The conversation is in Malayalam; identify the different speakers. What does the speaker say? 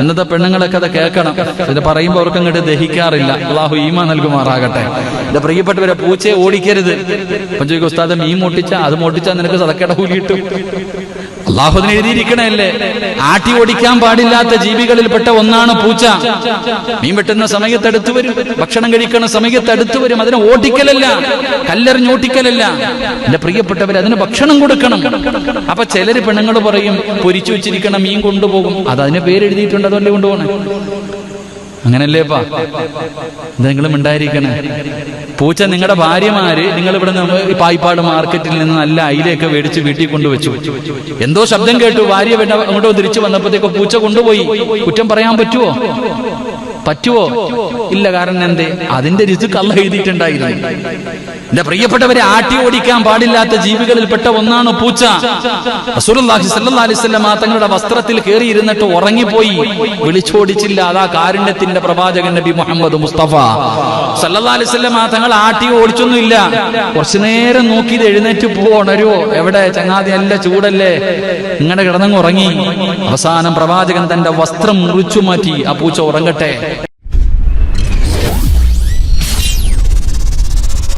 Speaker 1: ഇന്നത്തെ പെണ്ണുങ്ങളൊക്കെ അത് കേൾക്കണം. ഇത് പറയുമ്പോൾ അവർക്ക് അങ്ങോട്ട് ദഹിക്കാറില്ല. അള്ളാഹു ഈമാൻ നൽകുമാറാകട്ടെ. എന്റെ പ്രിയപ്പെട്ടവരെ, പൂച്ചയെ ഓടിക്കരുത്. അപ്പം ചോദിക്കും, ഉസ്താദ് മീൻ മോട്ടിച്ചാ അത് മോട്ടിച്ചാൽ നിനക്ക് സദക്കയുടെ കൂലി കിട്ടും. അള്ളാഹു അതിന് എഴുതിയിരിക്കണല്ലേ. ആട്ടി ഓടിക്കാൻ പാടില്ലാത്ത ജീവികളിൽപ്പെട്ട ഒന്നാണ് പൂച്ച. മീൻ വെട്ടുന്ന സമയത്ത് അടുത്ത് വരും, ഭക്ഷണം കഴിക്കുന്ന സമയത്ത് അടുത്ത് വരും. അതിനെ ഓടിക്കലല്ല, കല്ലെറിഞ്ഞോട്ടിക്കലല്ല. എന്റെ പ്രിയപ്പെട്ടവർ, അതിന് ഭക്ഷണം കൊടുക്കണം. അപ്പൊ ചിലര് പെണ്ണുങ്ങൾ പറയും, പൊരിച്ചു വെച്ചിരിക്കണ മീൻ കൊണ്ടുപോകും. അത് അതിന് പേരെഴുതിയിട്ടുണ്ട്, അതല്ലേ കൊണ്ടുപോകണേ. അങ്ങനല്ലേപ്പാ, എന്തെങ്കിലും ഉണ്ടായിരിക്കണേ. പൂച്ച നിങ്ങളുടെ ഭാര്യമാര് നിങ്ങൾ ഇവിടെ നിന്ന് പായിപ്പാട് മാർക്കറ്റിൽ നിന്ന് നല്ല അയിലയൊക്കെ മേടിച്ച് വീട്ടിൽ കൊണ്ടുവച്ചു. എന്തോ ശബ്ദം കേട്ടു, ഭാര്യ അങ്ങോട്ടോ തിരിച്ചു വന്നപ്പോഴത്തേക്ക് പൂച്ച കൊണ്ടുപോയി. കുറ്റം പറയാൻ പറ്റുമോ? ഇല്ല. കാരണം എന്തേ? അതിന്റെ റിസ്ക് അല്ലാഹു എഴുതിയിട്ടുണ്ടായിരുന്നു. എന്റെ പ്രിയപ്പെട്ടവരെ, ആട്ടി ഓടിക്കാൻ പാടില്ലാത്ത ജീവികളിൽപ്പെട്ട ഒന്നാണ് പൂച്ച. റസൂലുള്ളാഹി സ്വല്ലല്ലാഹു അലൈഹി വസല്ലം തങ്ങളുടെ വസ്ത്രത്തിൽ കയറിയിരുന്നിട്ട് ഉറങ്ങിപ്പോയി, വിളിച്ചോടിച്ചില്ല. അതാ കാരുണ്യത്തിന്റെ പ്രവാചകൻ നബി മുഹമ്മദ് മുസ്തഫ സ്വല്ലല്ലാഹു അലൈഹി വസല്ലം തങ്ങൾ ആട്ടി ഓടിച്ചൊന്നുമില്ല. കുറച്ചു നേരം നോക്കിയത് എഴുന്നേറ്റ് ഉണരുവോ, എവിടെ ചങ്ങാതി, അല്ല ചൂടല്ലേ, ഇങ്ങനെ കിടന്നങ്ങ് ഉറങ്ങി. അവസാനം പ്രവാചകൻ തന്റെ വസ്ത്രം മുറിച്ചു മാറ്റി, ആ പൂച്ച ഉറങ്ങട്ടെ.